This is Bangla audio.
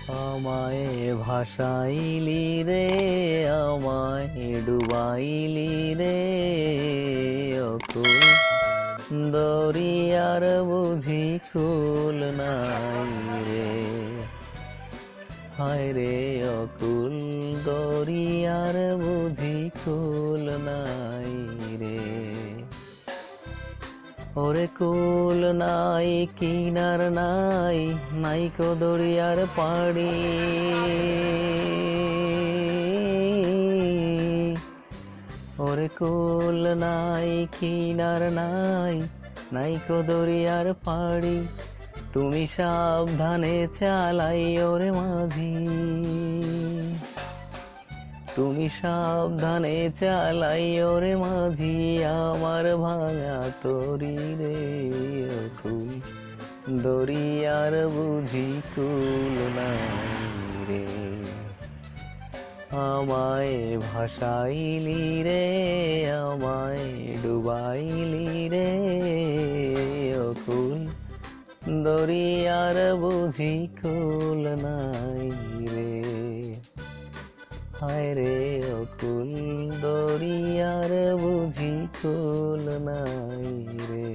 আমায় ভাসাইলি রে, আমায় ডুবাইলি রে, অকুল দরিয়ার বুঝি কুল নাই রে। হায় রে অকুল দরিয়ার বুঝি কুল নাই রে। ওরে কুল নাই কিনার নাই, নাইকো দরিয়ার পাড়ি। ওরে কুল নাই কিনার নাই, নাইকো দরিয়ার পাড়ি। তুমি সাবধানে চালাই ওরে মাঝি, তুমি সাবধানে চালাই ওরে মাঝি, আমার ভাঙা তরি রে অকুল দরিয়ার বুঝি কুল নাই রে। আমায় ভাসাইলি রে, আমায় ডুবাইলি রে, অকুল দরিয়ার বুঝি কুল নাই রে। হায় রে অকুল দরিয়ার বুঝি কুল নাই রে।